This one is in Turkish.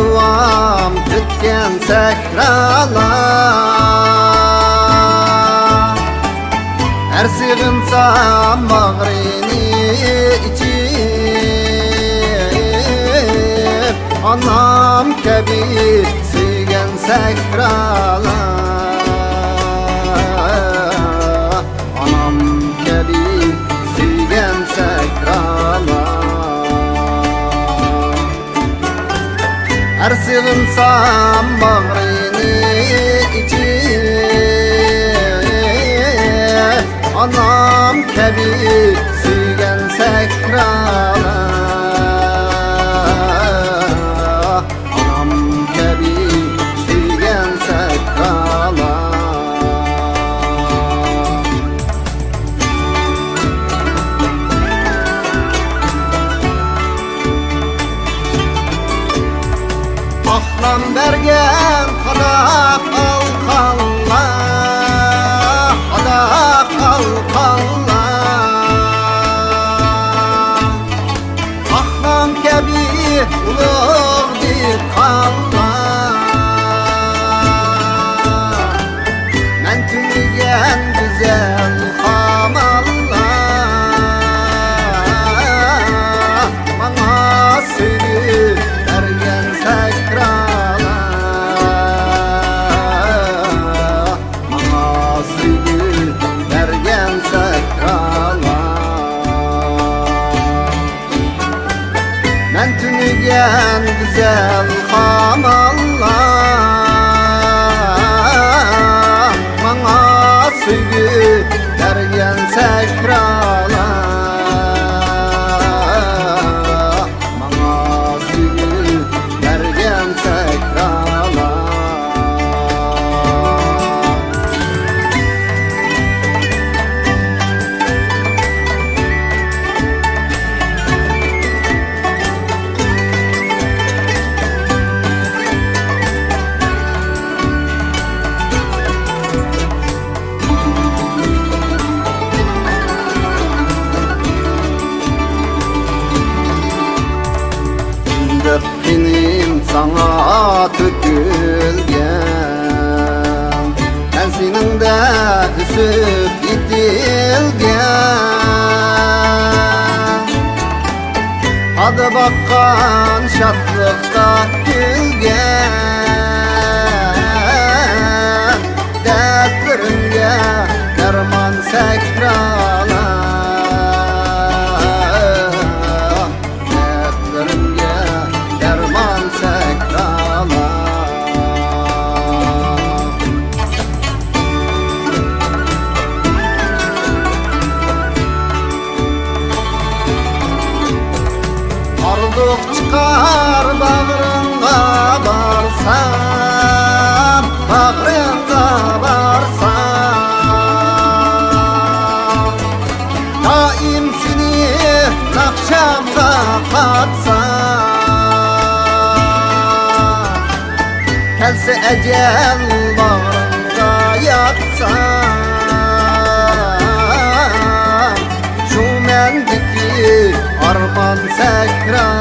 arzuam tütken sakralar. Her sığınsam bağrını içip, anam kebi sığın sakralar. Anam kebi sığın sakralar. Her sığınsam bağrını içip, anam kebi sığın sakralar. Anam kebi sığın sakralar. Ahlam bergen hadak alkanlar, hadak alkanlar. Ahlam kebi ulug diqqanlar. Men tünigen güzel hamallar. Bana söyle bergen sakralar. Bana söyle bergen sakralar. Men tünigen güzel hamallar. Bana söyle bergen sakralar. Bana söyle bergen sakralar. Benim sana tökülgen, ben senin de üsüp itilgen. Adı bakkan şatlıkta gülgen. Dertlerimge derman sakralar. Dertlerimge derman sakralar. Ardık çıkar bağrınga barsam, bağrınga barsam. Daim seni nakşamda katsam. Kelse ecel bağrınga yatsam. Şu mendeki arman sakralar.